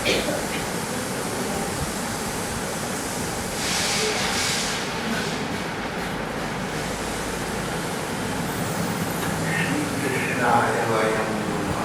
कृष्णाय वयं नुमः।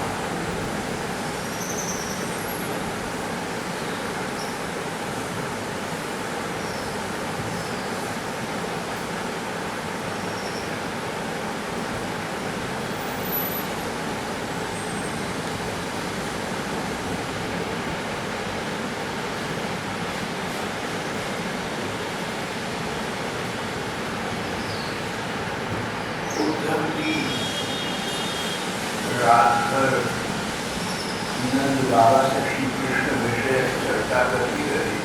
उद्धव जी रात भर नंद बाबा से श्री कृष्ण विषय चर्चा करती रही।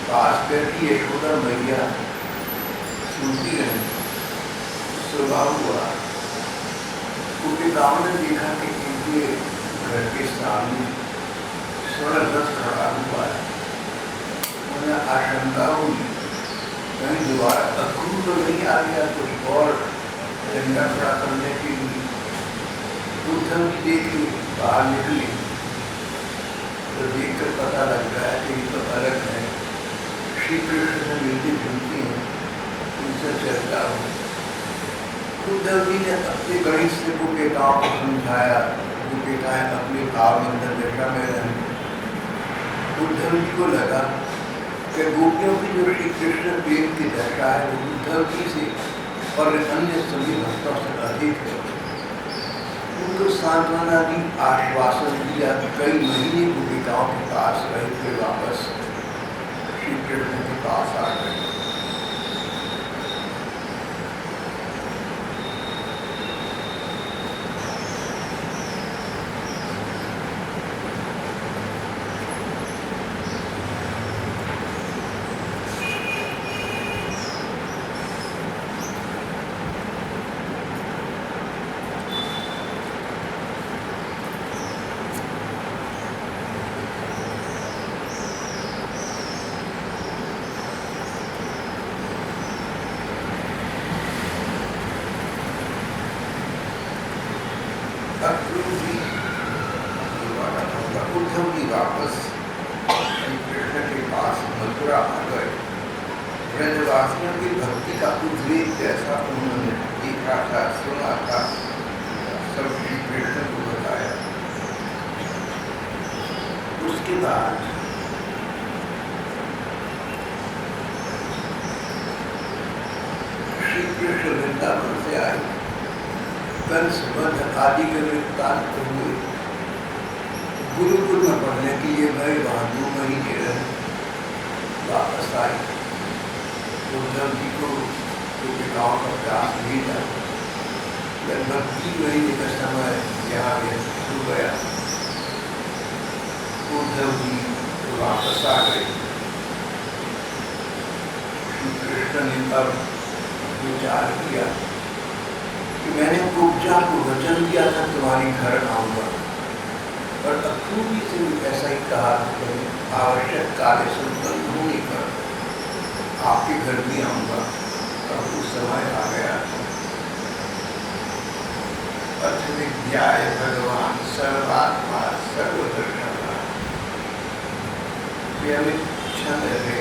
पास बैठी यशोदा मैया सुनती रही। सुबह हुआ, कुटिकाओं ने देखा कि इनके घर के सामने स्वर्ण रथ खड़ा हुआ है। उन्हें आशंका हुई कहीं दोबारा अक्रूर तो नहीं आ गया कुछ और झंडा खड़ा करने के लिए। उद्धव जी देखी, बाहर निकली तो देखकर पता लग रहा है कि ये तो अलग है। श्री कृष्ण से मिलती जुलती हैं, उनसे चर्चा हो। उद्धव जी ने अपने गणित से कुपिकाओं को समझाया, कुपिकाएं अपनी भावबंधन दशा में रही। उद्धव जी को लगा कि गोपियों की जो श्री कृष्ण प्रेम की दशा है वो उद्धव जी से और अन्य सभी भक्तों से अधिक है। उनको सांत्वना दी, आश्वासन दिया। कई महीने गोपिकाओं के पास रहे, फिर वापस श्री कृष्ण के पास आ गए। उद्धव जी वापस श्री कृष्ण के पास मथुरा आ गए। ब्रजवासियों की भक्ति का उद्रेक जैसा उन्होंने देखा था, सुना था, सब श्री कृष्ण को बताया। उसके बाद श्री कृष्ण वृंदावन से आए। कंस वध आदि के वृत्तांत हुए। गुरुकुल में पढ़ने के लिए गए, वहां 2 महीने रहे, वापस आए। उद्धव जी को गोपिकाओं का प्यास भेजा। लगभग 3 महीने का समय यहाँ हो गया। उद्धव जी वापस आ गए। श्री कृष्ण ने तब विचार किया कि मैंने कुब्जा को वचन दिया था तुम्हारे घर आऊंगा, पर अक्रूर जी से भी ऐसा ही कहा कि आवश्यक कार्य संपन्न होने पर आपके घर भी आऊंगा। अब उस समय आ गया। अर्थ विद्याय भगवान सर्वात्मा सर्वदर्शना क्षण रे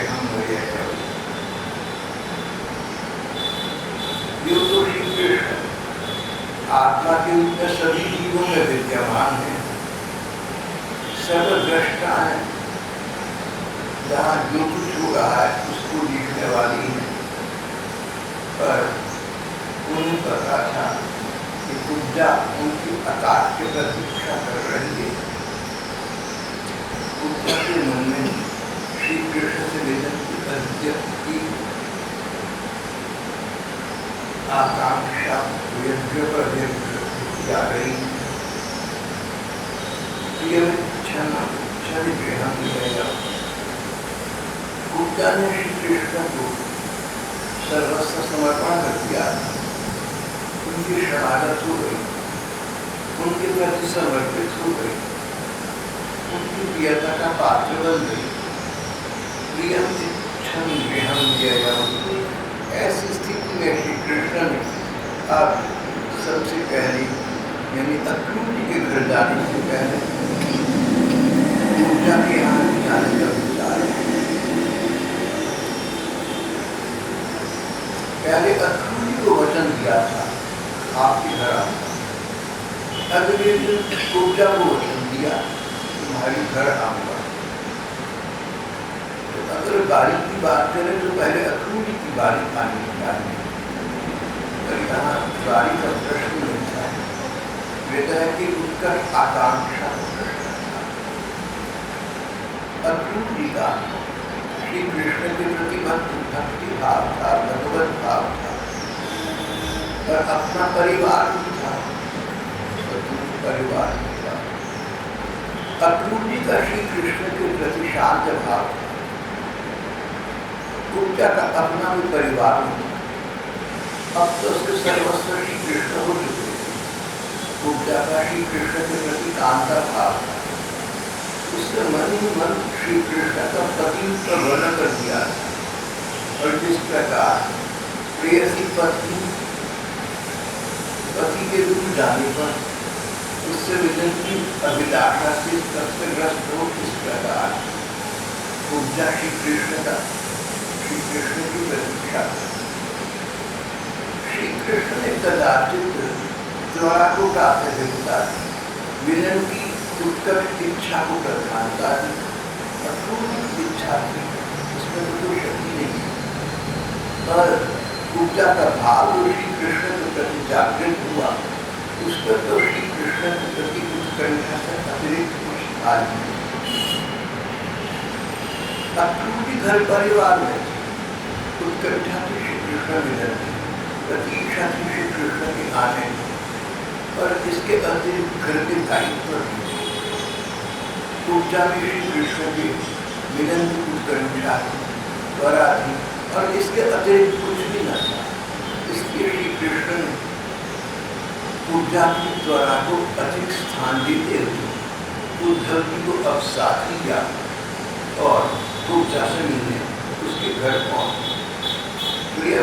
हम तो श्री कृष्ण आत्मा के रूप में सभी जीवों में विद्यमान है, सर्वद्रष्टा है। जहाँ जो कुछ हो रहा है उसको देखने वाली है। पर उन्हें पता था कि कुब्जा उनकी आकाश की प्रतीक्षा कर रही है। कुब्जा के मन में श्री कृष्ण से मिलन की आकांक्षा व्यग्र पर व्यग्र आ रही। क्षण ग्रहण मिलेगा। कुब्जा ने श्री कृष्ण को सर्वस्व समर्पण कर दिया। उनकी शरणागत हो गई, उनके प्रति समर्पित हो गई, उनकी प्रियता का पात्र बन गई। प्रियम क्षण ग्रहण मिलेगा। ऐसी स्थिति में श्री कृष्ण ने अब सबसे पहले यानी अक्रूर जी के घर जाने से पहले तुम्हारी घर आऊंगा। तो अगर बारी की बात करें तो पहले अक्रूरी की बारी आनी चाहिए, पर यहाँ बारी का प्रश्न नहीं था। कहता है कि उत्कर्ष आकांक्षा अक्रूरी का श्री कृष्ण के प्रति भक्ति भाव था, भगवत भाव था, पर अपना परिवार भी था, परिवार भी था। अक्रूरी का श्री कृष्ण के प्रति शांत भाव था। कुब्जा का अपना भी परिवार था। अब तो उसके सर्वस्व श्री कृष्ण हो चुके थे। कुब्जा का श्री कृष्ण के प्रति कांता भाव था। उसने मन ही मन श्री कृष्ण का पति का वर्णन कर दिया, और जिस प्रकार प्रेयसी पत्नी पति के दूर जाने पर उससे मिलन की अभिलाषा से कष्टग्रस्त हो, इस प्रकार कुब्जा श्री कृष्ण की प्रतीक्षा। श्री कृष्ण ने कदाचित द्वारा को प्राप्त देवता मिलन की उत्कट इच्छा को प्रधानता दी, अपूर्ण इच्छा थी, उसमें तो कोई शक्ति नहीं। पर कुब्जा का भाव श्री कृष्ण के प्रति जागृत हुआ, उस पर तो श्री कृष्ण के प्रति उत्कंठा से अतिरिक्त कुछ आ नहीं। अक्रूरी घर परिवार में उत्कंठा थी श्री कृष्ण मिलन की, प्रतीक्षा थी श्री कृष्ण के आने, और इसके अतिरिक्त घर के दायित्व कुब्जा में श्री कृष्ण के मिलन की उत्कंठा द्वारा थी, और इसके अतिरिक्त कुछ भी न था। इसलिए श्री कृष्ण ने कुब्जा की द्वारा को अधिक स्थान देते हुए उद्धव जी को अब साथ लिया और कुब्जा से मिलने उसके घर पहुंचे। प्रिय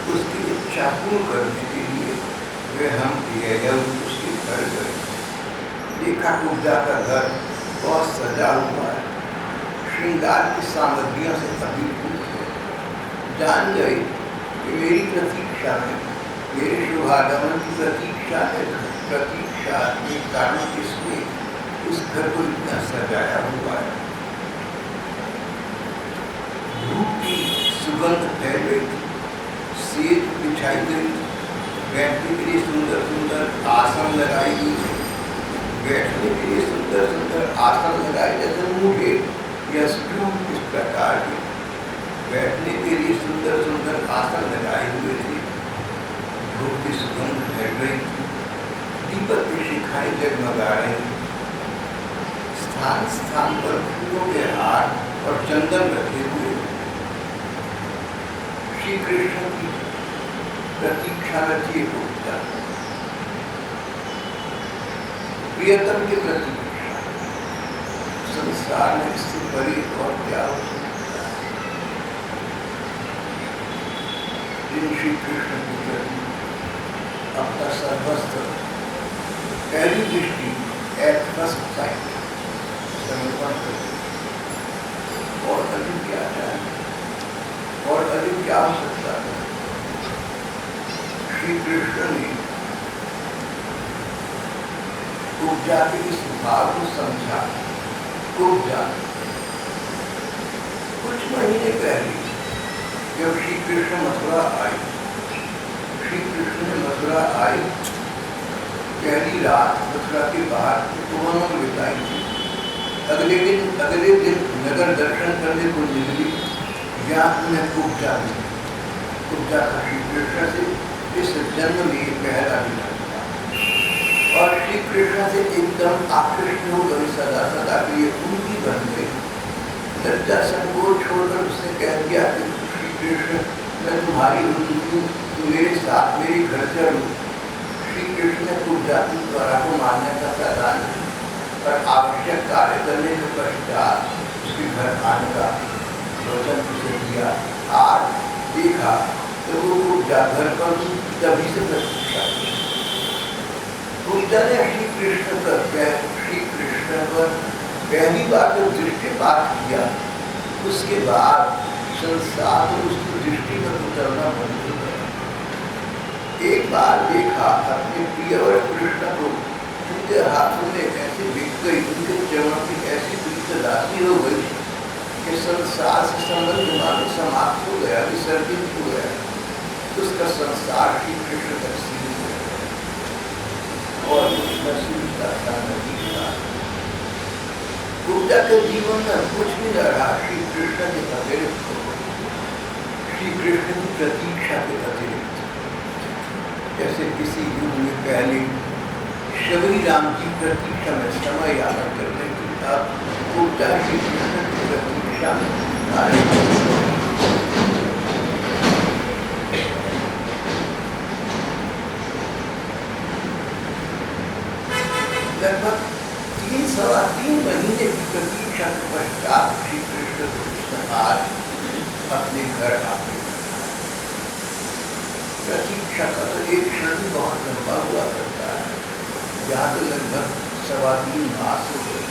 उसकी इच्छा पूर्ण करने के लिए वे हम उसके घर गए। देखा कुब्जा का घर बहुत सजा हुआ है, श्रृंगार की सामग्रियों से अभिभूत है। जान गए कि मेरी प्रतीक्षा में, मेरे शुभागमन की प्रतीक्षा है, प्रतीक्षा के कारण किसने उस घर को इतना सजाया हुआ है। धूप की सुगंध फैल गई थी, सेज बिछाई गई, बैठने के लिए सुंदर सुंदर आसन लगाई गई, बैठने के लिए सुंदर सुंदर आसन लगाए, जैसे मुझे या स्टूल इस प्रकार के बैठने के लिए सुंदर सुंदर आसन लगाए हुए थे। धूप की सुगंध फैल रही थी, दीपक की शिखाएं जगमगा रही थी, स्थान स्थान पर फूलों के हार और चंदन रखे हुए। श्री कृष्ण की प्रतीक्षा रखिए कुब्जा, प्रियतम की प्रतीक्षा। संसार में इससे बड़ी और क्या हो सकता है। जिन श्री कृष्ण की प्रति अपना सर्वस्व पहली दृष्टि एट फर्स्ट साइट समर्पण करते, और अधिक क्या चाहिए, और अधिक क्या हो सकता है। श्री कृष्ण ने कुब्जा के इस भाव को समझा। कुब्जा कुछ महीने पहले जब श्री कृष्ण मथुरा आए, श्री कृष्ण ने मथुरा आए, पहली रात मथुरा के बाहर उपवनों में बिताई थी। अगले दिन नगर दर्शन करने को निकली, यहाँ उन्हें कुब्जा मिली। कुब्जा का श्री कृष्ण से इस जन्म में पहला मिलन था, और श्री कृष्ण से एकदम आकृष्ट हो गई, सदा सदा के लिए उनकी बन गई। लज्जा संकोच छोड़कर उसने कह दिया कि श्री कृष्ण मैं तुम्हारी हूँ, तुम मेरे साथ मेरे घर चलो। श्री कृष्ण ने कुब्जा की द्वारा को मान्यता प्रदान की, पर आवश्यक कार्य करने के पश्चात उसके घर आने का वचन उसे दिया। आज देखा तो वो कुब्जा घर पर तभी से प्रतीक्षा। कुब्जा ने श्री कृष्ण पर पहली बार जब दृष्टिपात किया, उसके बाद संसार में उसकी दृष्टि पर उतरना बंद हो गया। एक बार देखा अपने प्रियवर कृष्ण को, उनके हाथों में ऐसी बिक गई, उनके चरणों की ऐसी प्रीतदासी हो गई कि संसार से संबंध मानो समाप्त हो गया, विसर्जित हो गया। उसका संसार श्री कृष्ण तक सीमित हो गया और उसका सीमित नहीं था। गुप्ता के जीवन में कुछ नहीं रहा श्री कृष्ण के अतिरिक्त, श्री कृष्ण की प्रतीक्षा के अतिरिक्त। जैसे किसी युग में पहले शबरी राम की प्रतीक्षा में समय यापन करने की, अब गुप्ता श्री कृष्ण की प्रतीक्षा में लगभग 3-3.25 महीने की प्रतीक्षा के पश्चात श्री कृष्ण आज अपने घर आते। प्रतीक्षा का तो एक क्षण बहुत लंबा हुआ करता है, यहाँ तो लगभग 3.25 मास हो गए।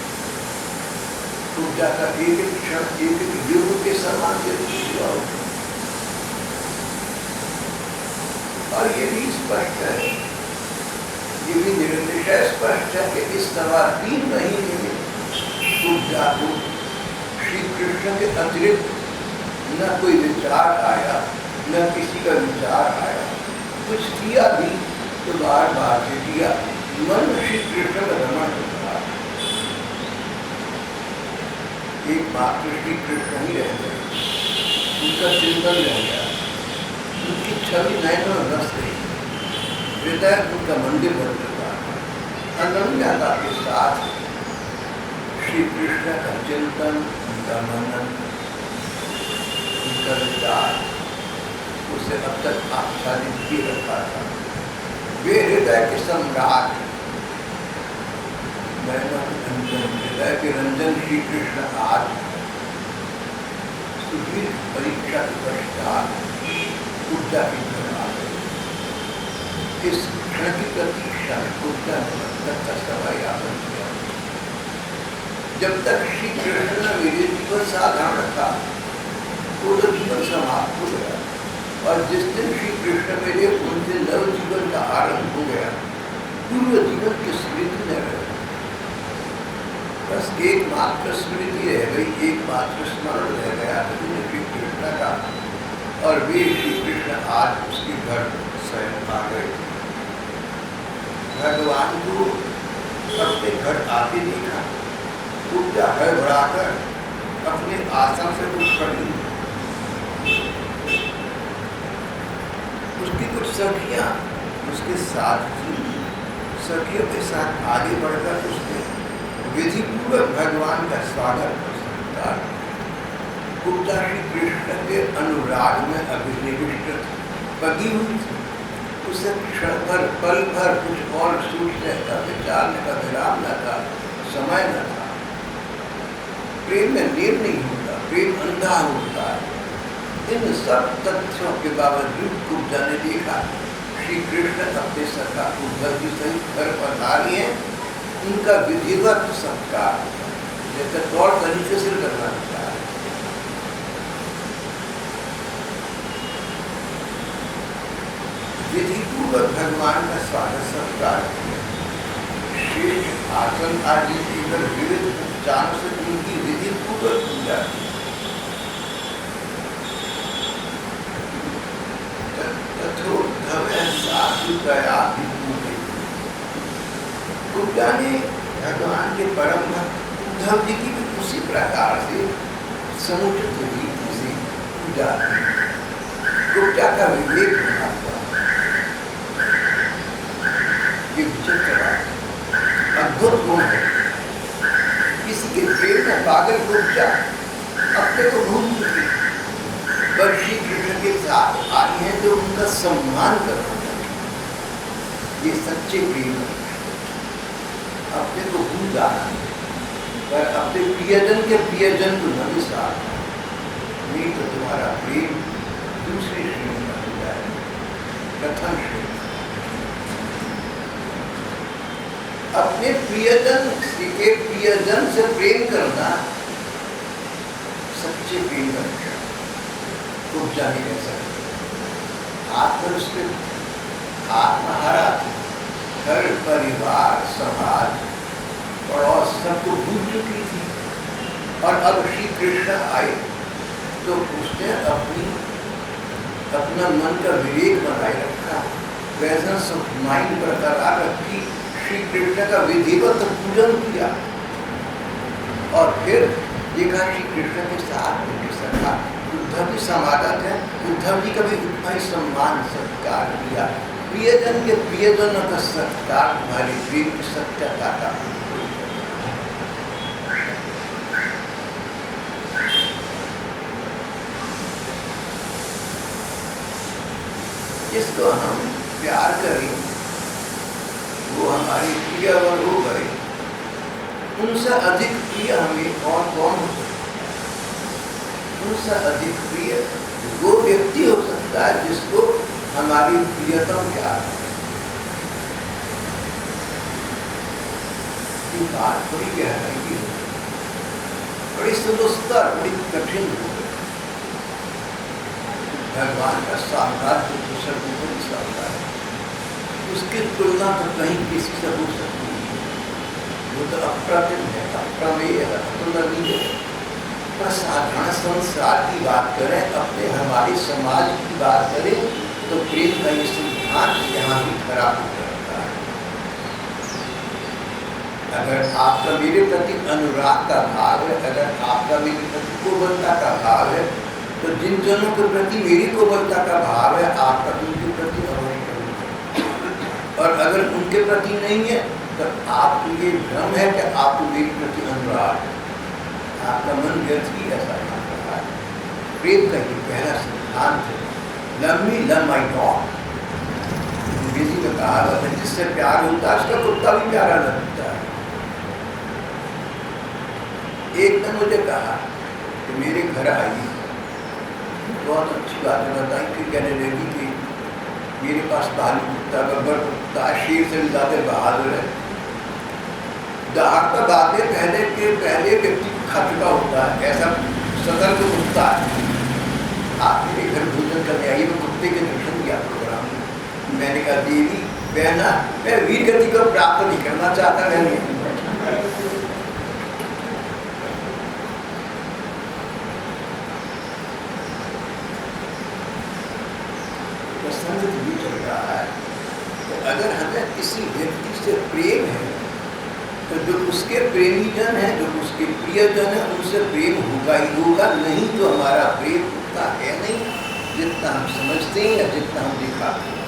पूजा का एक एक क्षण एक एक युग के समान हुआ। और ये भी स्पष्ट है, ये भी निर्निशय स्पष्ट है कि इस 3.25 महीने में पूजा को श्री कृष्ण के अतिरिक्त न कोई विचार आया, न किसी का विचार आया। कुछ किया भी तो बार बार से किया, मन श्री कृष्ण का रमण होता। एक मात्र श्री कृष्ण ही रह गए, उनका चिंतन रह गया, उनकी छवि नयनों में बस गई, हृदय उनका मंदिर बन चुका। अनन्यता के साथ श्री कृष्ण का चिंतन, उनका मनन, उनका विचार उसे अब तक आच्छादित किए रखा था। वे हृदय के सम्राट, हृदय के रंजन श्री कृष्ण आज सुदीर्घ परीक्षा के पश्चात पूजा की घर आ गए। इस क्षण की प्रतीक्षा में पूजा ने तक का समय यापन किया। जब तक श्री कृष्ण ने मेरे जीवन साधारण था, वो तो जीवन समाप्त हो गया। और जिस दिन श्री कृष्ण मेरे उनसे नव जीवन का आरंभ हो गया, पूर्व जीवन की स्मृति न रह गई, बस एकमात्र स्मृति रह गई, एकमात्र स्मरण रह गया श्री कृष्ण का। और वे श्री कृष्ण आज उसके घर स्वयं आ गए। भगवान को अपने घर आते देखा, पूजा हड़बड़ाकर अपने आसन से उठ पड़ी। उसकी कुछ सखियां उसके साथ थी, सखियों के साथ आगे बढ़कर उसने विधि पूर्वक भगवान का स्वागत करता। गुप्ता श्री कृष्ण के अनुराग में अभिनिविष्ट पगी हुई थी। उसे क्षण भर पल भर कुछ और सोचने का, विचारने का विराम न था, समय न था। प्रेम में लीन नहीं होता, प्रेम अंधा होता है। इन सब तथ्यों के बावजूद गुप्ता ने देखा श्री कृष्ण अपने सखा उद्धव जी सहित घर पधारी हैं। उनका विधिवत सत्कार जैसे तौर तरीके से करना होता है। विधि पूर्वक भगवान का स्वागत सत्कार किया। श्रेष्ठ आसन आदि इधर विविध उपचारों से उनकी विधि पूर्वक पूजा की। गुप्ता ने भगवान के परम भक्त उद्धव जी की भी उसी प्रकार से समुचित रीति से पूजा की। गुप्ता का विवेक बना हुआ, ये विचित्र अद्भुत गुण है। किसी के प्रेम में पागल गुप्ता अपने को भूल चुके, पर श्री कृष्ण के साथ आई है तो उनका सम्मान करना चाहिए। ये सच्चे प्रेम है। अपने को भूल जाना, पर अपने प्रियजन के प्रियजन को न विसारना, नहीं तो तुम्हारा प्रेम दूसरी श्रेणी में हो जाए, प्रथम श्रेणी। अपने प्रियजन के प्रियजन से प्रेम करना सच्चे प्रेम का लक्षण। गुप्ता नहीं रह सकते। आत्मनिष्ठ आत्महरा थी, घर परिवार समाज पड़ोस सबको भूल चुकी थी। और अब श्री कृष्ण आए तो उसने अपना मन का विवेक बनाए रखा, प्रेजेंस ऑफ माइंड बरकरार रखी, श्री कृष्ण का विधिवत पूजन किया और फिर देखा श्री कृष्ण के साथ उनके सखा उद्धव जी समागत है। उद्धव जी का भी उतना ही सम्मान सत्कार किया। प्रियजन के प्रियजन का सत्कार तुम्हारी प्रेम की सत्यता का। जिसको हम प्यार करें वो हमारी प्रिय और वो करे, उनसे अधिक प्रिय हमें और कौन हो सकता है? उनसे अधिक प्रिय वो व्यक्ति हो सकता है जिसको हमारी प्रियतम प्यार है। ये बात बड़ी गहराई की है, बड़ी सुदूस्तर, बड़ी कठिन हो गई। भगवान का साम्राज्य तो सर्वोपरि साम्राज्य, उसकी तुलना तो कहीं किसी से हो सकती है। वो तो अप्रतिम है, अप्रमेय है, अतुलनीय है। पर साधारण संसार की बात करें, अपने हमारे समाज की बात करें तो प्रेम का ये सिद्धांत यहाँ भी खराब हो जाता है। अगर आपका मेरे प्रति अनुराग का भाव है, अगर आपका मेरे प्रति कोमलता का भाव है, तो जिन जनों के प्रति मेरी कोमलता का भाव है, आपका उनके प्रति अवश्य है। और अगर उनके प्रति नहीं है तो आपको ये भ्रम है कि आपको मेरे प्रति अनुराग है, आपका मन व्यर्थ ही ऐसा काम रहा है। प्रेम का ये पहला सिद्धांत है, love me love my dog. अंग्रेजी में कहा है जिससे प्यार होता है उसका कुत्ता भी प्यारा लगता है। एक ने मुझे कहा कि मेरे घर आई, बहुत अच्छी बात बताई कि कहने लगी कि मेरे पास भालू कुत्ता, गब्बर कुत्ता, शेर से भी ज़्यादा बहादुर है। दहाड़ता बातें कहने के पहले व्यक्ति को खा चुका होता है, ऐसा सतर्क कुत्ता है। आप मेरे घर भोजन करने आइए, मैं कुत्ते के दर्शन किया प्रोग्राम। मैंने कहा देवी बहना, मैं वीर गति को प्राप्त नहीं करना चाहता, मैंने संगत भी चल रहा है। तो अगर हमें किसी व्यक्ति से प्रेम है तो जो उसके प्रेमी जन है, जो उसके प्रियजन है, उनसे प्रेम होगा ही होगा। नहीं तो हमारा प्रेम उतना है नहीं जितना हम समझते हैं या जितना हम दिखाते हैं।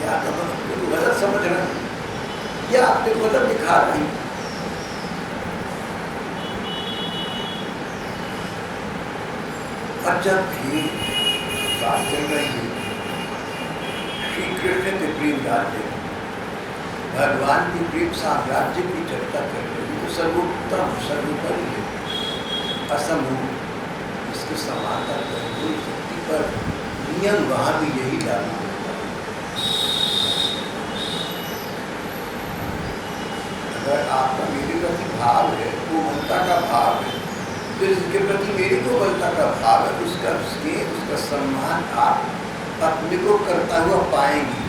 या तो हम अपने को गलत समझ रहे हैं या अपने को गलत दिखा रहे हैं। और जब भी बात चल रही है श्री कृष्ण के प्रेम राज्य, भगवान की प्रेम साम्राज्य की चर्चा कर रही है, तो सर्वोत्तम सर्वोपरि है, असंभव, इसके समानता कोई शक्ति पर नियम वहाँ भी यही लागू होता है। अगर आपका मेरे प्रति भाव है, कोमलता का भाव है, तो इसके प्रति मेरी कोमलता का भाव है, उसका सम्मान आप अपने को करता हुआ पाएंगे।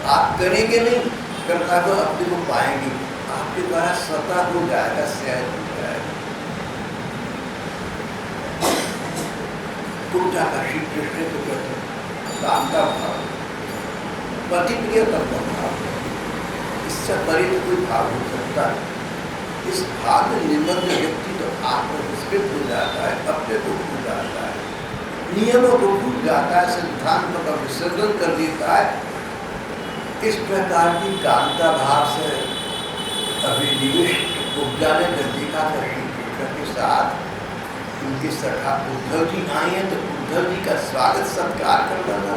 आप करेंगे नहीं, करता हुआ अपने को पाएंगे। आपके द्वारा स्वतः हो जाएगा, सहज हो जाएगा। पूजा का श्री कृष्ण के प्रति काम का भाव, पति प्रिय का भाव, इससे परे तो कोई भाव हो सकता है। इस भाव में निमग्न व्यक्ति तो आत्मविस्मृत हो जाता है, अपने को भूल जाता है, नियमों को भूल जाता है, सिद्धांतों का विसर्जन कर देता है। इस प्रकार की कामता भाव से अभिनिवेश उपजा ने जब देखा था श्री कृष्ण के साथ उनके सखा उद्धव जी आए हैं, तो उद्धव जी का स्वागत सत्कार करना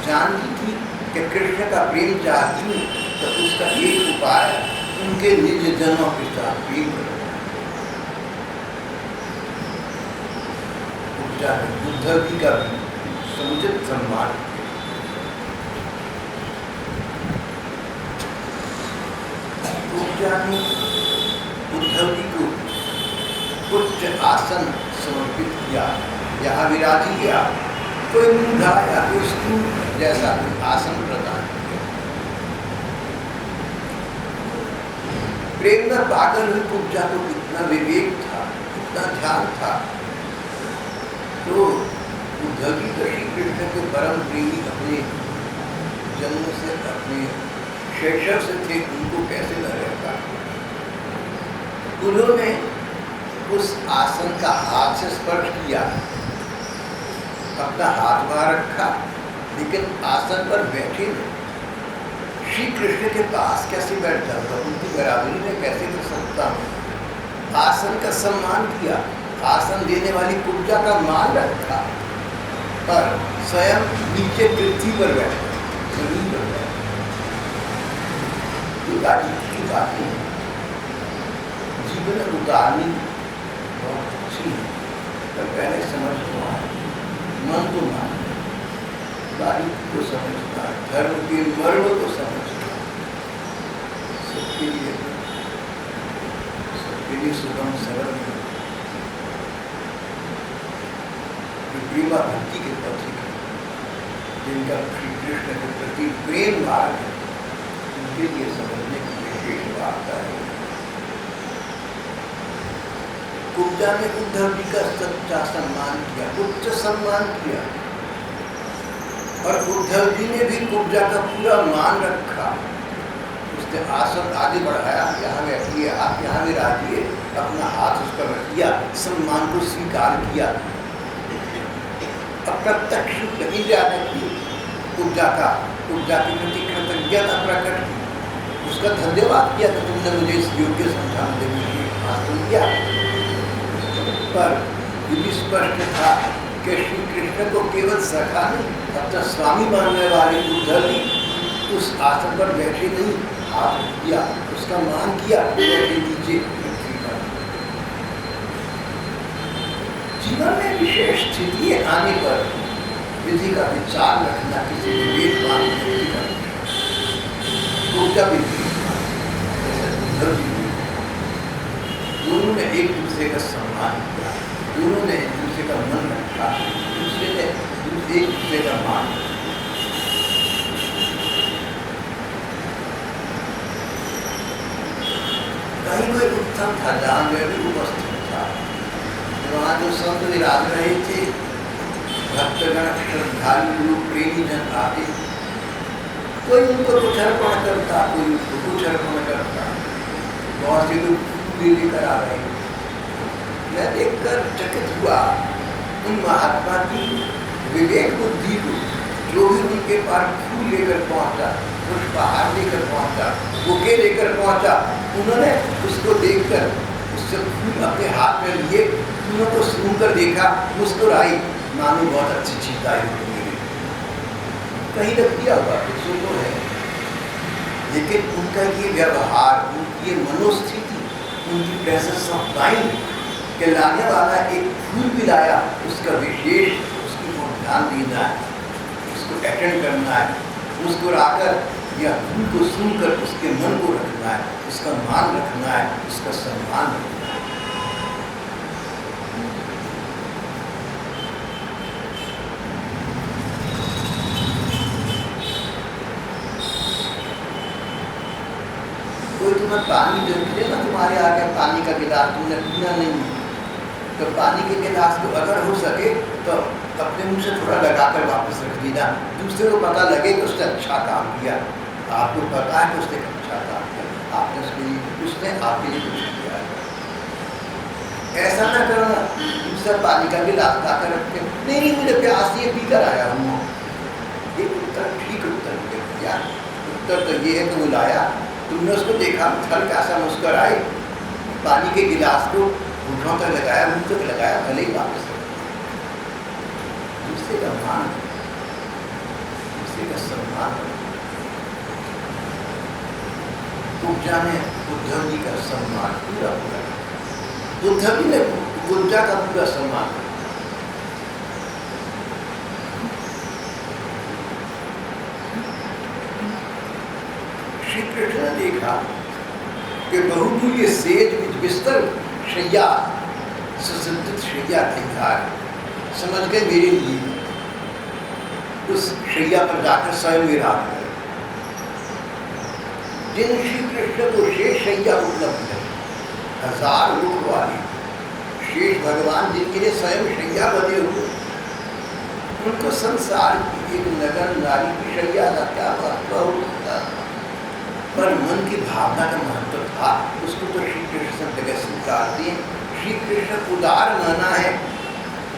जानती थी कि कृष्ण का प्रेम चाहती हूँ, तो उसका एक उपाय उनके निज जनों के साथ प्रेम करना। उद्धव जी का समुचित सम्मान, उद्धव जी को उच्च आसन समर्पित किया, यहाँ विराजी किया। कोई मूढ़ा या कोई स्तूप जैसा आसन प्रदान किया। प्रेम में पागल हुई कुब्जा को कितना विवेक था, कितना ध्यान था। तो उद्धव जी तो श्री कृष्ण के परम प्रेमी अपने जन्म से, अपने शैशव से थे, उनको कैसे न रहता। उन्होंने उस आसन का हाथ से स्पर्श किया, अपना हाथ वहां रखा, लेकिन आसन पर बैठे नहीं। श्री कृष्ण के पास कैसे बैठ जाता, उनकी बराबरी में कैसे कर सकता हूँ। आसन का सम्मान किया, आसन देने वाली कुब्जा का मान रखा, पर स्वयं नीचे पृथ्वी पर बैठा, जमीन पर बैठा। ये बातें जीवन में उतारनी बहुत अच्छी है, पर पहले समझ तो आए, मन को मान, बारीकी को समझना, धर्म के मर्म को समझना, सबके लिए सुगम सरल है। प्रेमा भक्ति के पथिक जिनका श्री कृष्ण के प्रति प्रेम मार्ग है, उनके लिए समझने की विशेष वार्ता है। कुब्जा ने उद्धव जी का सच्चा सम्मान किया, उच्च सम्मान किया, और उद्धव जी ने भी कुब्जा का पूरा मान रखा। उसने आसन आगे बढ़ाया, यहाँ बैठिए, आप यहाँ भी राजिए, अपना हाथ उस पर रख दिया, सम्मान को स्वीकार किया। अप्रत्यक्ष इंद्रिया की कुब्जा के प्रति कृतज्ञता प्रकट की, उसका धन्यवाद किया कि तुमने मुझे इस योग्य समझा, मुझे हासिल किया। पर ये भी स्पष्ट था कि श्री कृष्ण को केवल सखा नहीं, अपना स्वामी मानने वाले उद्धव जी उस आसन पर बैठे नहीं, हाथ किया, उसका मान किया, बैठे नीचे पृथ्वी पर। जीवन में विशेष स्थिति आने पर विधि का विचार रखना किसी विवेकवान व्यक्ति का दोनों ने एक दूसरे का सम्मान किया, दोनों ने एक दूसरे का मन रखा, दूसरे ने एक दूसरे का मान। कहीं कोई उत्थम था जहाँ मैं भी उपस्थित था, वहाँ जो संत विराज रहे थे, भक्तगण श्रद्धालु लोग प्रेमी जन आते, कोई उनको कुछ अर्पण करता, कोई उनको कुछ अर्पण करता, बहुत से लोग फूल लेकर आ रहे। मैं देखकर चकित हुआ उन महात्मा की विवेक बुद्धि को, जो भी उनके पास फूल लेकर पहुंचा, पुष्पहार लेकर पहुंचा, बुके लेकर पहुंचा, उन्होंने उसको देखकर उससे फूल अपने हाथ में लिए, फूलों को सुनकर देखा, मुस्कुराई, मानो बहुत अच्छी चीज आई होगी, कहीं रख दिया हुआ तो है। लेकिन उनका ये व्यवहार, उनकी ये मनोस्थिति, उनकी प्रेजेंस ऑफ माइंड के लाने वाला एक फूल भी लाया, उसका विशेष उसको ध्यान देना है, उसको अटेंड करना है, मुस्कुराकर या फूल को सुनकर उसके मन को रखना है, उसका मान रखना है, उसका सम्मान रखना है। कोई तुम्हें पानी दे ना, तुम्हारे आगे पानी का गिलास तुमने पीना नहीं, तो पानी के गिलास को अगर हो सके तो अपने मुंह से थोड़ा लगाकर वापस रख देना, दूसरे को पता लगे कि उसने अच्छा काम किया, आपको पता है कि उसने अच्छा काम किया, आपने उसने आपके लिए कुछ किया है। ऐसा ना करना, दूसरा पानी का गिलास लाकर रखे, नहीं मुझे प्यास ये पीकर आया हूँ। ये उत्तर ठीक उत्तर दिया। उत्तर तो ये है कि वो लाया, तुमने उसको देखा, हल्का सा मुस्कुराए, पानी के गिलास को घुटनों तक लगाया, मुंह तक लगाया, भले ही वापस दूसरे का मान, दूसरे का सम्मान। कुब्जा ने उद्धव जी का सम्मान पूरा किया, उद्धव जी ने कुब्जा का पूरा सम्मान। श्री कृष्ण ने देखा कि बहुमूल्य सेज बिस्तर शैया, सुसज्जित शैया तैयार, समझ गए मेरे लिए। उस शैया पर जाकर स्वयं विराज करें। जिन श्री कृष्ण को शेष शैया उपलब्ध है, 1000 रुख वाली शेष भगवान जिनके लिए स्वयं शैया बने हुए, उनको संसार की एक नगर नारी की शैया का क्या महत्व हो सकता था? पर मन की भावना का महत्व था, उसको तो श्री कृष्ण सब जगह स्वीकार दिए। श्री कृष्ण उदार माना है।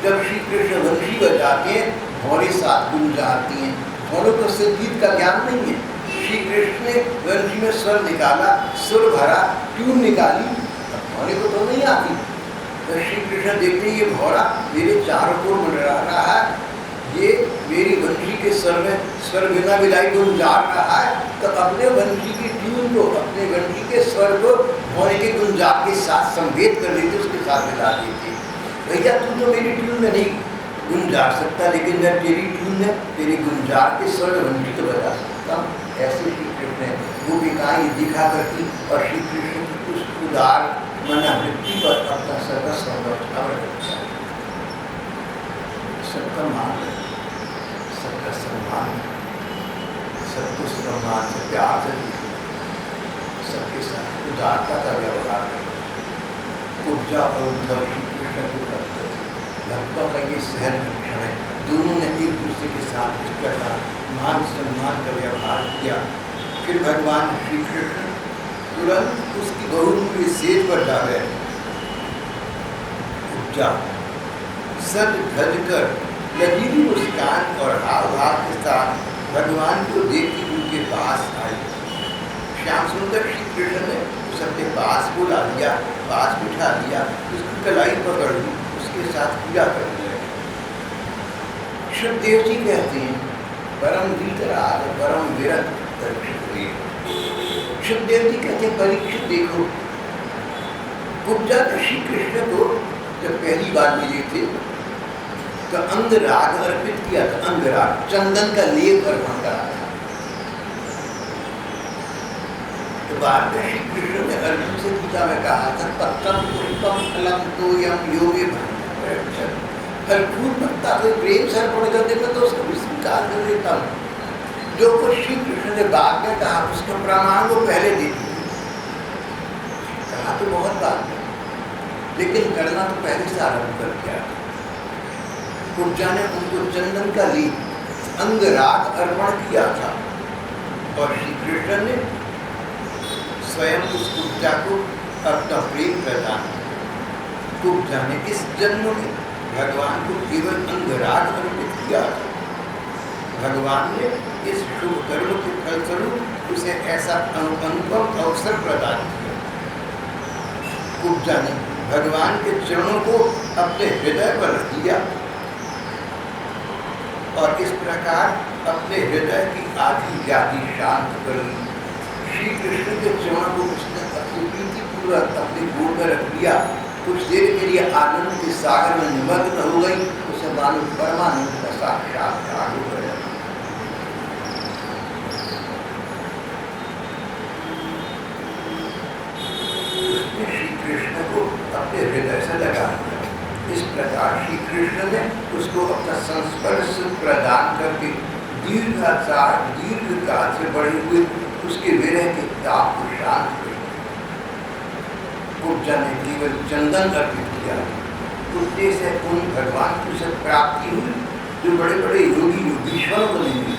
जब श्री कृष्ण वंशी बजाते हैं, भौरे साथ गुंजाती हैं। भौरों को संगीत का ज्ञान नहीं है। श्री कृष्ण ने वंशी में स्वर निकाला, सुर भरा, ट्यून निकाली, भौरे को तो नहीं आती। तो श्री कृष्ण देखते ये भौरा मेरे चारों ओर मंडरा रहा है, ये मेरी वंशी के स्वर में स्वर बिना मिलाई गुंजा रहा है, तो अपने वंशी की ट्यून को, अपने वंशी के स्वर को भौरे के गुंजार के साथ संवेद कर लेते, उसके साथ मिला देते। भैया तू तो मेरी ट्यून में नहीं गुंजार सकता, लेकिन मैं तेरी ट्यून में तेरी गुंजार के स्वर वंशी तो बजा सकता हूँ। ऐसे श्री कृष्ण गोपिकाएं दिखा करती और श्री कृष्ण की उस उदार मनावृत्ति पर अपना सर्वस्व समर्पित, सबका मान, सबका सम्मान, सबको सम्मान से प्यार से, सबके साथ उदारता का व्यवहार करें। ऊर्जा और उद्धव श्री कृष्ण को करते भक्तों का ये सहन लक्षण है। दोनों ने एक दूसरे के साथ इस प्रकार मान सम्मान का व्यवहार किया। फिर भगवान श्री कृष्ण तुरंत उसकी बहुमूल्य सेज पर जा गए। ऊर्जा सज धज कर लजीली मुस्कान और हाव भाव के साथ भगवान को देखी उनके पास आई। श्याम सुंदर श्री कृष्ण ने उस अपने पास बुला लिया, पास बिठा दिया, उसकी कलाई पकड़ ली, उसके साथ पूजा कर लिया। शुभदेव जी कहते हैं परम वीतराग परम विरत परीक्षित। शुभदेव जी कहते हैं परीक्षित देखो, कुब्जा तो श्री कृष्ण को जब पहली बार मिले थे तो अंगराग अर्पित किया था। अंगराग चंदन का लेप अर्पण करा था। तो बाद में श्री कृष्ण ने अर्जुन से गीता में कहा था पत्रम पुष्पम फलम तोयम योगे फल फूल पत्ता कोई प्रेम से अर्पण कर देता तो उसको भी स्वीकार कर देता हूँ। जो कुछ श्री कृष्ण ने बाद में कहा उसका प्रमाण वो पहले दे दिए। कहा तो बहुत बात है, लेकिन करना तो पहले से आरंभ कर दिया। कुब्जा ने उनको चंदन का लेप अंगराग अर्पण किया था और श्री कृष्ण ने स्वयं उस कुब्जा को अपना प्रेम प्रदान किया। कुब्जा ने इस जन्म में भगवान को केवल अंगराग अर्पित किया था। भगवान ने इस शुभ कर्म के फलस्वरूप उसे ऐसा अनुपम अवसर प्रदान किया। कुब्जा ने भगवान के चरणों को अपने हृदय पर रख दिया और इस प्रकार अपने हृदय की आधी व्याधि शांत कर ली। श्री कृष्ण के चरणों को उसने अपनी प्रीति पूर्वक अपने गोद में रख दिया। कुछ देर के लिए आनंद के सागर में निमग्न हो गई। उसे मानो परमानंद का साक्षात्कार हो गया। उसने श्री कृष्ण को अपने हृदय से लगा दिया। इस प्रकार श्री कृष्ण ने उसको अपना संस्पर्श प्रदान करके दीर्घकाल से बढ़े हुए उसके विरह के ताप को शांत कर दिया। कुब्जा ने केवल चंदन अर्पित किया। उद्देश्य उन भगवान की उसे प्राप्ति हुई जो बड़े बड़े योगी योगीश्वरों को नहीं मिली।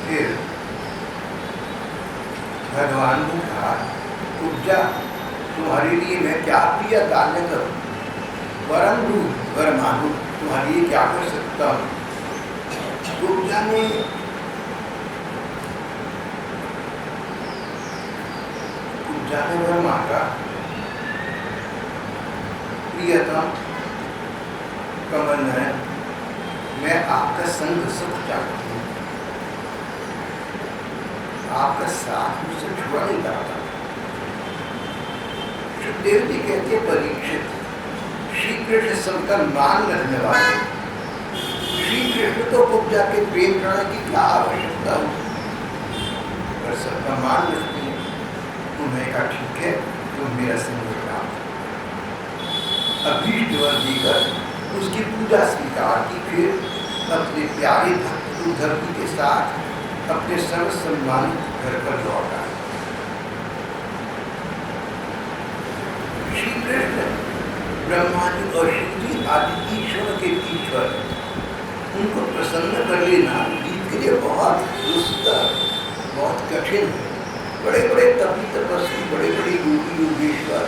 फिर भगवान ने कहा कुब्जा तुम्हारे लिए मैं क्या प्रिय कार्य करूं, वरम दूं वर मांगू, तुम्हारे लिए क्या कर सकता हूं। कुब्जा ने वर मांगा, प्रियतम कमल नयन, मैं आपका संग सुख चाहती हूँ, आपका साथ मुझसे छुआ नहीं जाता। सुखदेव जी कहते परीक्षित, श्री कृष्ण सबका मान रखने वाले, श्री कृष्ण को कुब्जा के प्रेम करने की क्या आवश्यकता हो, पर सबका मान रखते हैं। उन्होंने कहा ठीक है, तुम मेरा संग प्राप्त। अभीष्ट वर देकर उसकी पूजा स्वीकार की। फिर अपने प्यारे भक्त उद्धव के साथ अपने सर्व सम्मानित घर पर लौट आए। श्री कृष्ण ब्रह्मा जी और शिव जी आदि ईश्वर के ईश्वर, उनको प्रसन्न कर लेना जीत के लिए बहुत दुस्तर, बहुत कठिन है। बड़े बड़े तपी तपस्वी, बड़े बड़े योगी योगेश्वर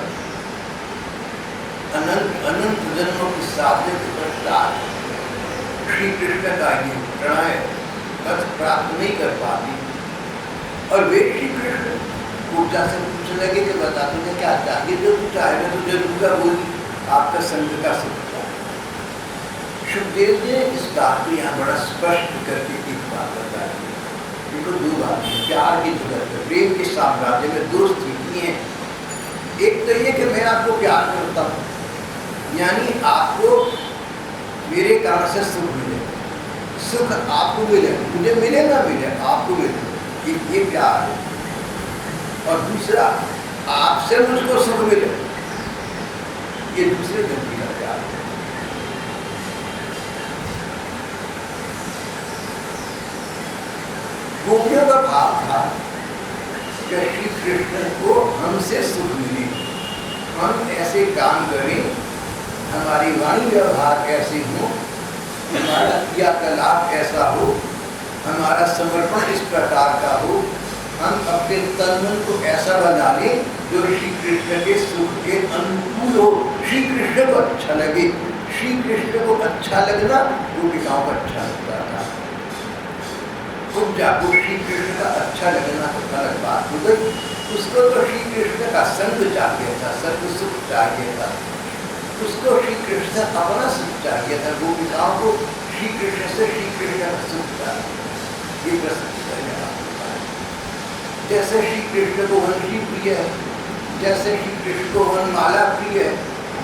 अनंत अनंत जन्मों की साधना के पश्चात श्री कृष्ण का ये प्रणय पथ प्राप्त नहीं कर पाती। और वे श्री कृष्ण पूजा से पूछने लगे कि बता तुझे क्या चाहिए, जो तू चाहेगा तुझे दूंगा, बोली आपका संग का सुख चाहिए। सुखदेव ने इस बात को यहाँ बड़ा स्पष्ट करके एक बात बताई। देखो दो बातें, प्यार की जगत में, प्रेम के साम्राज्य में दो स्थिति हैं। एक तो ये कि मैं आपको प्यार करता हूँ, यानी आपको मेरे कारण से सुख मिले, सुख आपको मिले, मुझे मिले ना मिले आपको मिले, ये प्यार है। और दूसरा, आपसे मुझको सुख मिले, ये दूसरे व्यक्ति का प्यार है। गोपियों का भाव था कि श्री कृष्ण को हमसे सुख मिले, हम ऐसे काम करें, हमारी वाणी व्यवहार ऐसे हो, हमारा क्रियाकलाप ऐसा हो, हमारा समर्पण इस प्रकार का हो, हम अपने तन मन को ऐसा बना लें जो श्री कृष्ण के सुख के अनुकूल हो, श्री कृष्ण को अच्छा लगे। श्री कृष्ण को अच्छा लगना गोपिकाओं को अच्छा लगता था। कुब्जा को श्री कृष्ण का अच्छा लगना तो अलग बात हो गई, उसको तो श्री कृष्ण का संग चाहिए था, सर्व सुख चाहिए था, उसको श्री कृष्ण से अपना सुख चाहिए था। गोपिकाओं को श्री कृष्ण से श्री कृष्ण का सुख चाहिए। ये प्रश्न जैसे श्री कृष्ण को वंशी प्रिय है, जैसे श्री कृष्ण को वनमाला प्रिय है,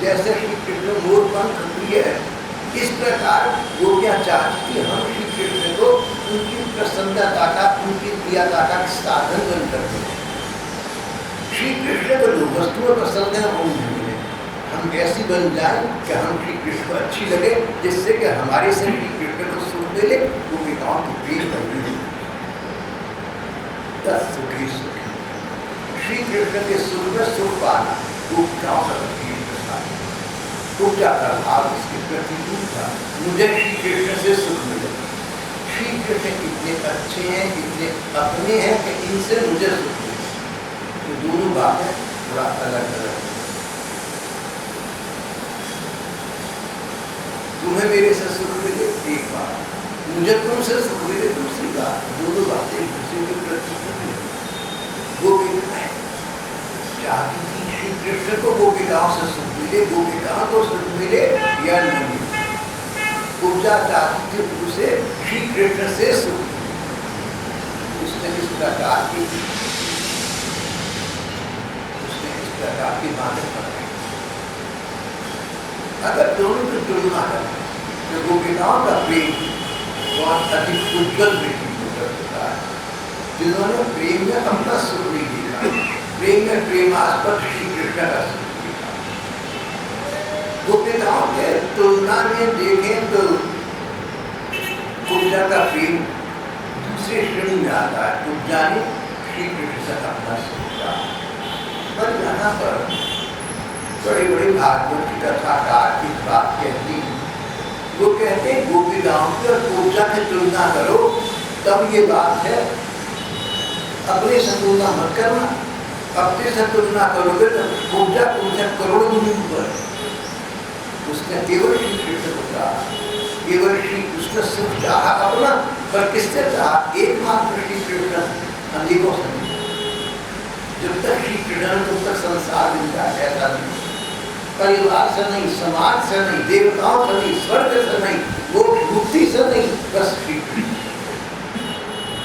जैसे श्री कृष्ण मोरपंख प्रिय है, इस प्रकार गोपियाँ चाहती कि हम श्री कृष्ण को उनकी प्रसन्नता का, उनकी प्रियता का साधन बन करते हैं। श्री कृष्ण को जो वस्तुएं पसंद है वो मिले, हम ऐसी बन जाए कि हम श्री कृष्ण को अच्छी लगे, जिससे कि हमारे से श्री कृष्ण को सुख मिले, गोपिकाओं की प्रिय बन मिले। सुखी सुखी श्री कृष्ण के सुख में सुख पाना गोपिकाओं का पूजा का भाव इसके प्रतिकूल था। मुझे श्री कृष्ण से सुख मिले, श्री कृष्ण इतने अच्छे हैं, इतने अपने हैं कि इनसे मुझे सुख मिले। तो दोनों बातें थोड़ा अलग अलग। तुम्हें मेरे से सुख मिले एक बात, मुझे तुमसे सुख मिले दूसरी बात, दोनों बातें दूसरे के प्रतिकूल है। गोपिकाएं चाहती थी श्री कृष्ण को गोपिकाओं से सुख मिले, गोपिकाओं को सुख मिले या नहीं मिले। पूजा चाहती थी उसे श्री कृष्ण से सुख मिले। उसने इस प्रकार की बातें बताई। अगर दोनों की तुलना करें तो गोपिकाओं का प्रेम बहुत अधिक उज्जवल दृष्टि होता है, जिन्होंने प्रेम में अपना सुख नहीं देखा, प्रेम में प्रेमास्पद श्री कृष्ण का सुख देखा। गोपिकाओं के तुलना में देखें तो कुब्जा का प्रेम दूसरे श्रेणी में आता है। कुब्जा ने श्री कृष्ण से अपना सुख देखा। पर यहाँ पर बड़े बड़े भागवत की कथाकार की बात कहती, वो कहते हैं गोपिकाओं की और कुब्जा की तुलना करो तब ये बात है, अपने से तुलना मत करना। अपने से तुलना करोगे तो कुब्जा तुमसे करोड़ गुना ऊपर। उसने केवल श्री कृष्ण को कहा, केवल श्री कृष्ण सुख चाहा अपना, पर किससे चाहा? एकमात्र श्री कृष्ण, अनेकों से। जब तक श्री कृष्ण तब तक संसार मिलता है, ऐसा नहीं। परिवार से नहीं, समाज से नहीं, देवताओं से नहीं, स्वर्ग से नहीं, वो मुक्ति से नहीं, बस श्री कृष्ण।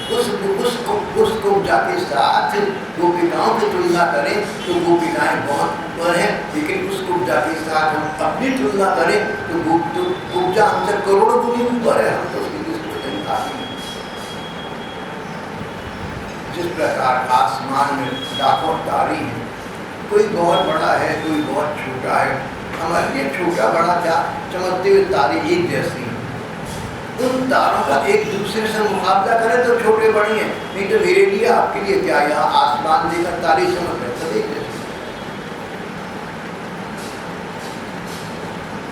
उस कुब्जा के साथ गोपिकाओं की तुलना करें तो गोपिकाएं बहुत ऊपर हैं, लेकिन उस कुब्जा के साथ हम अपनी तुलना करें तो कुब्जा हमसे करोड़ों गुनी ऊपर है। हम तो उसकी दृष्टि नहीं आती। जिस प्रकार आसमान में लाखों तारे हैं, कोई बहुत बड़ा है, कोई बहुत छोटा है। हमारे लिए छोटा बड़ा क्या, चमकते हुए तारे एक जैसे हैं। उन तारों का एक दूसरे से मुकाबला करें तो छोटे बड़ी हैं, नहीं तो मेरे लिए आपके लिए क्या, यहाँ आसमान देखकर तारे समझ रहे तो देख रहे।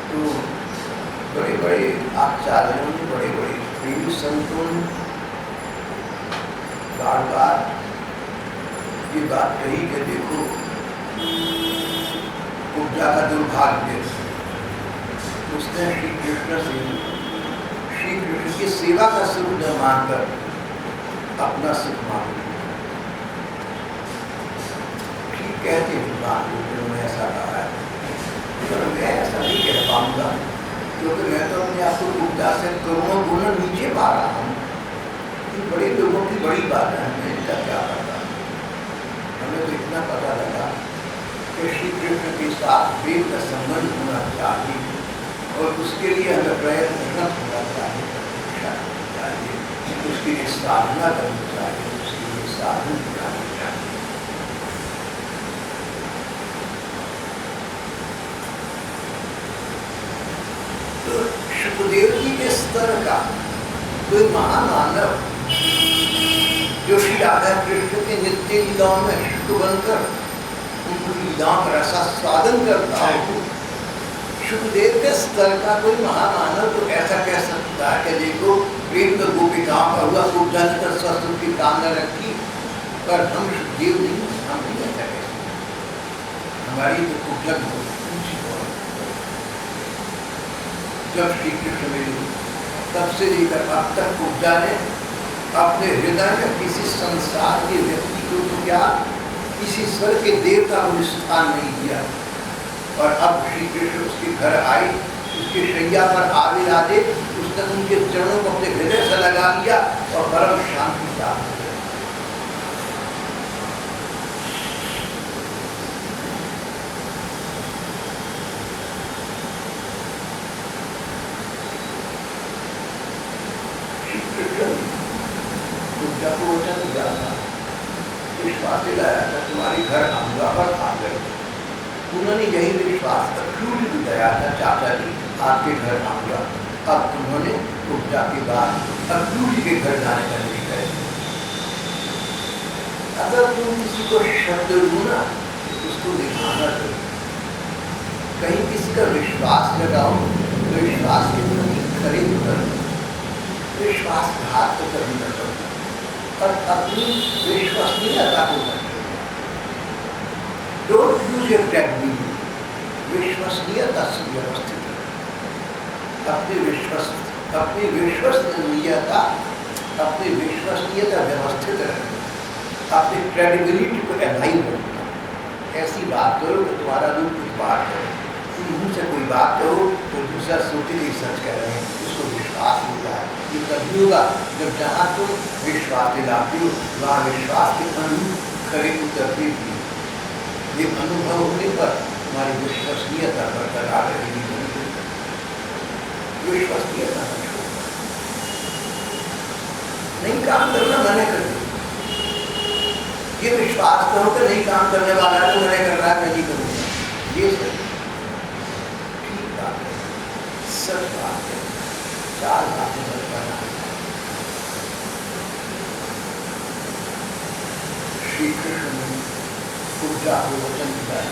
तो बड़े बड़े आचार्यों ने, बड़े बड़े प्रेमी संतों ने बार बार ये बात कही कि देखो उपजा का दुर्भाग्य, उसने श्री कृष्ण की सेवा का सुख न मानकर अपना सुख मान लिया। ठीक कहते हैं उन्होंने ऐसा कहा है, पर मैं ऐसा नहीं कह पाऊंगा, क्योंकि मैं तो अपने आप को उपजा से करोड़ों गुना नीचे पा रहा हूँ। इन बड़े लोगों की बड़ी बात है, हमें इनका क्या पता। हमें तो इतना पता लगा कि श्री कृष्ण के साथ प्रेम का संबंध होना चाहिए और उसके लिए हमें प्रयत्न होना चाहिए, उसके लिए साधना करनी चाहिए, उसके लिए साधन करनी चाहिए। तो सुखदेव जी के स्तर का कोई महामानव जो श्री राधा कृष्ण के नित्य लीलाओं में शुभ बनकर उनकी लीलाओं का रसास्वादन करता है, सुखदेव के स्तर का कोई महामानव तो ऐसा कह सकता है कि देखो प्रेम तो गोपिकाओं का हुआ, उपजा ने तो ससुर की कामना रखी, पर हम सुखदेव नहीं, हम नहीं ऐसा कह सकते। हमारी तो उपजा ऊंची बहुत। जब श्री कृष्ण मिले तब से लेकर अब तक उपजा ने अपने हृदय में किसी संसार के व्यक्ति को तो क्या, किसी स्वर के देवता को स्थान नहीं दिया। और अब श्री कृष्ण उसके घर आए, उसके शैया पर आविराजे, उसने उनके चरणों को अपने हृदय से लगा लिया और परम शांति प्राप्त की। श्री कृष्ण उपजा को वचन दिया था, विश्वास दिलाया था, तुम्हारे घर आऊंगा पर आ गए। उन्होंने यही विश्वास अक्रूर दिलाया था, चाचा जी आपके घर आऊंगा। अब उन्होंने उपजा के बाद अक्रूर के घर जाने का नहीं कहे। अगर तुम किसी को शब्द दूना उसको दिखाना दो, कहीं किसी का विश्वास लगाओ तो विश्वास के प्रति खरीद करो, विश्वासघात तो कभी न करो और अपनी विश्वसनीयता को न करो। Don't use your credibility, विश्वसनीयता से व्यवस्थित है। अपनी विश्वसनीयता व्यवस्थित रखना, अपनी क्रेडिबिलिटी को अलाइन रखना। ऐसी बात करो कि तुम्हारा रूप कुछ बात करो, तुम मुँह से कोई बात करो तो दूसरा सोचे कि सच कह रहे हैं, उसको विश्वास होता है। ये तभी होगा जब जहाँ तुम विश्वास दिलाते हो वहाँ विश्वास के अनुरूप खड़े उतरते भी। ये अनुभव होने पर हमारी विश्वसनीयता बरकरार रहेगी। विश्वसनीयता नहीं काम करना मना कर दो। ये विश्वास करो कि नहीं काम करने वाला है तो मना कर रहा है, मैं नहीं करूँगा, ये सही ठीक बात है, सच बात है। चार बातें बताना। श्री कृष्ण ने उपजा को वचन दिया है,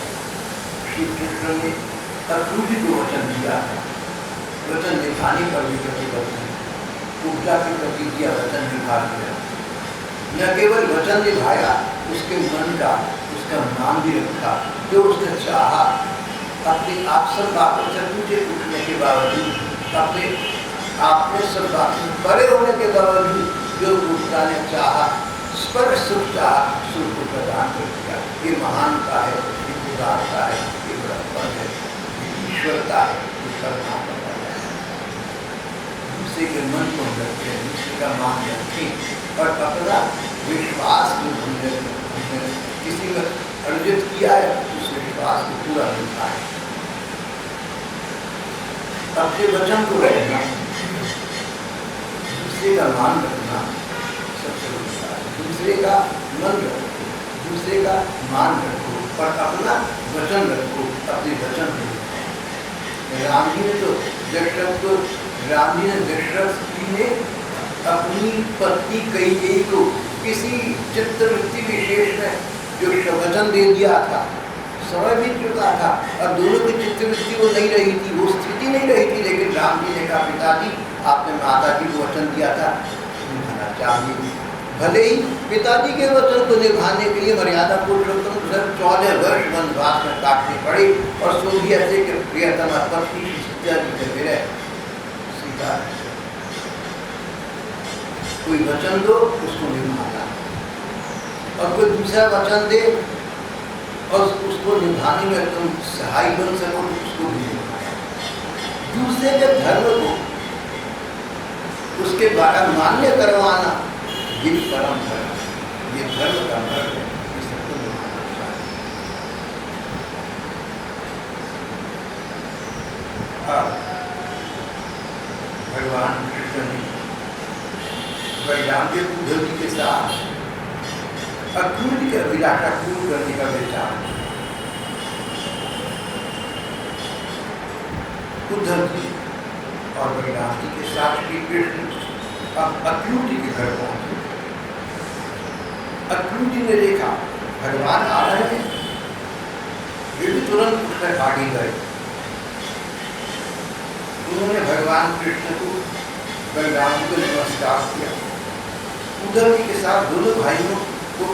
श्री कृष्ण ने अक्रूर को वचन दिया है, वचन निभाने पर भी प्रतिबद्ध है। उपजा के प्रति दिया वचन निभा दिया, न केवल वचन निभाया, उसके मन का, उसका नाम भी रखा जो उसने चाहा। अपनी आप सब बातों से पूछे पूछने के बावजूद, अपने आपने सब बातों बड़े होने के बावजूद जो उपजा ने चाहा, स्पर्श सुख चाहा, सुख को प्रदान कर दिया। ये महानता है, ये उदारता है, ये बड़प्पन है, ये ईश्वरता है, ये करना पड़ता है। दूसरे के मन को रखें, दूसरे का मान रखें और अपना विश्वास को किसी का अर्जित किया है उस विश्वास को पूरा मिलता है। अपने वचन को रहना, दूसरे का मान रखना सबसे बड़ा है। दूसरे का मन रखो, दूसरे का मान रखो और अपना वचन रखो, अपने वचन को। राम जी ने तो दशरथ को राम जी ने दशरथ जी ने अपनी पत्नी कैकेयी को किसी चित्रवृत्ति विशेष में जो वचन दे दिया था, समय बीत चुका था, अब दोनों की चित्रवृत्ति वो नहीं रही थी, वो स्थिति नहीं रही थी, लेकिन राम जी ने कहा पिताजी आपने माता जी को वचन दिया था निभाना चाहिए। भले ही पिताजी के वचन को निभाने के लिए मर्यादा पुरुषोत्तम 14 वर्ष वनवास में काटने पड़े और सोभिया से प्रियतमा पत्नी सीता जी से मिले। सीता कोई वचन दो उसको निभाना, और कोई दूसरा वचन दे और उसको निभाने में तुम सहाय बन सको तो उसको भी निभाना। दूसरे के धर्म को उसके द्वारा मान्य करवाना ये परम धर्म, ये धर्म का धर्म है, इसे तो निभाना चाहिए। भगवान कृष्ण ने बलराम के उद्धव जी के साथ अक्रूर की अभिलाषा पूर्ण करने का विचार, उद्धव जी और बलराम जी के साथ श्री कृष्ण अब अक्रूर जी के घर पहुंचे। अक्रूर जी ने देखा भगवान आ रहे हैं, वे भी तुरंत उठकर आगे गए। उन्होंने भगवान कृष्ण को बलराम जी को नमस्कार किया। उद्धव जी के साथ दोनों भाइयों को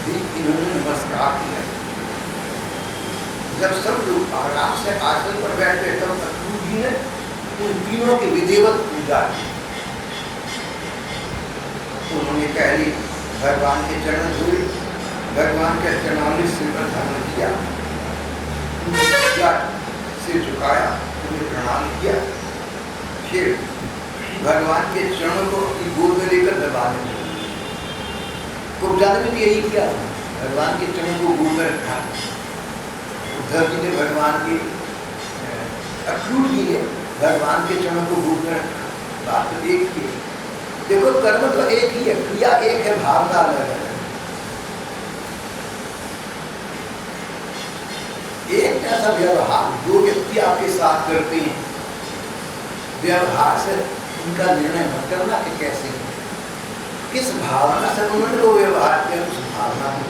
भी इन्होंने नमस्कार किया। जब सब लोग आराम से आसन पर बैठे तब अक्रूर जी ने उन तीनों की विधिवत पूजा की। उन्होंने पहले भगवान के चरण धोए, भगवान के चरणामृत सिर पर धारण किया, सिर झुकाया, उन्हें प्रणाम किया, फिर भगवान के चरणों को अपनी गोद में लेकर दबाने लगे। कुब्जा ने भी यही किया, भगवान के चरणों को गोद में रखा। उद्धव जी ने भगवान के अक्रूर जी ने भगवान के चरणों को गोद में रखा। बात तो एक ही है। देखो कर्म तो एक ही है, क्रिया एक है, भावना अलग है। एक ऐसा व्यवहार जो व्यक्ति आपके साथ करते हैं, व्यवहार से उनका निर्णय मत करना कि कैसे किस भावना से उन्होंने वो व्यवहार किया, उस भावना को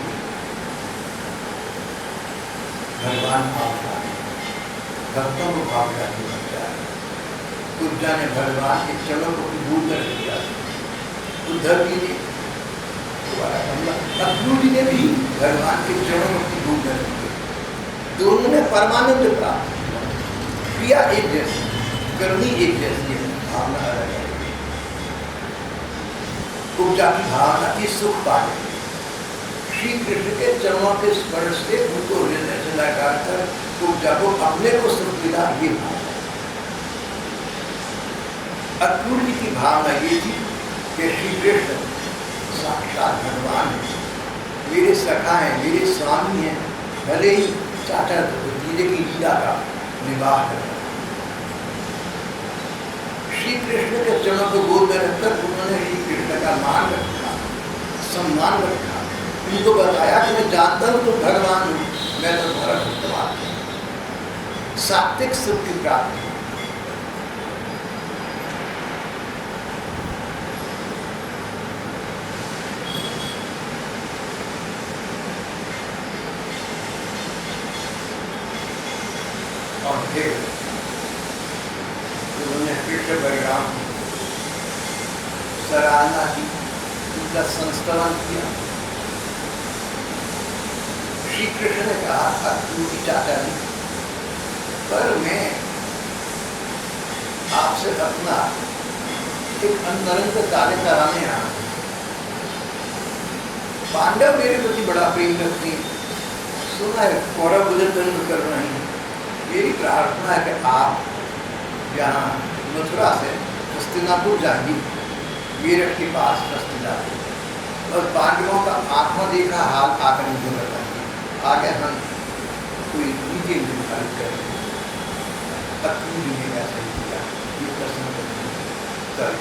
भगवान भावना भक्तों को भावना की बनता है। कुब्जा ने भगवान के चरणों को दूर कर दिया। उद्धव जी ने अक्रूर जी ने भी भगवान के चरणों को दूर कर दिया। दोनों ने परमानंद प्राप्त किया। क्रिया एक जैसी, करनी एक जैसी है, भावना अलग है। कुब्जा की भावना की सुख पाने, श्री कृष्ण के चरणों के स्पर्श से उनको हृदय से लगाकर कुब्जा को अपने को सुख मिला, ये भावना। अक्रूर जी की भावना ये थी कि श्री कृष्ण साक्षात भगवान है, मेरे सखा है, मेरे स्वामी है, भले ही चाचा धीरे की लीला का विवाह करना। श्री कृष्ण के चरणों को गोद में रखकर उन्होंने श्री कृष्ण का मान रखा, सम्मान रखा, उनको बताया कि मैं जानता हूँ तो भगवान हूँ, मैं तो तुम्हारा भक्तवान हूँ। सात्विक सुख की प्राप्ति। और फिर उन्होंने कृष्ण बलराम सराहना की, उनका संस्तवन किया। श्री कृष्ण ने कहा था क्योंकि चाचा जी, पर मैं आपसे अपना एक अंतरंग कार्य कराने आया। पांडव मेरे प्रति बड़ा प्रेम करते हैं, सुना है कौरव मुझे तंग कर रहे हैं। मेरी प्रार्थना है कि आप यहाँ मथुरा से हस्तिनापुर जाइए, मेरठ के पास हस्तिनापुर, और पांडवों का आत्मा देखा हाल आकर मुझे बताइए, आगे हम कोई नीति निर्धारित करेंगे। अक्रूर जी ने कैसे किया ये प्रश्न कर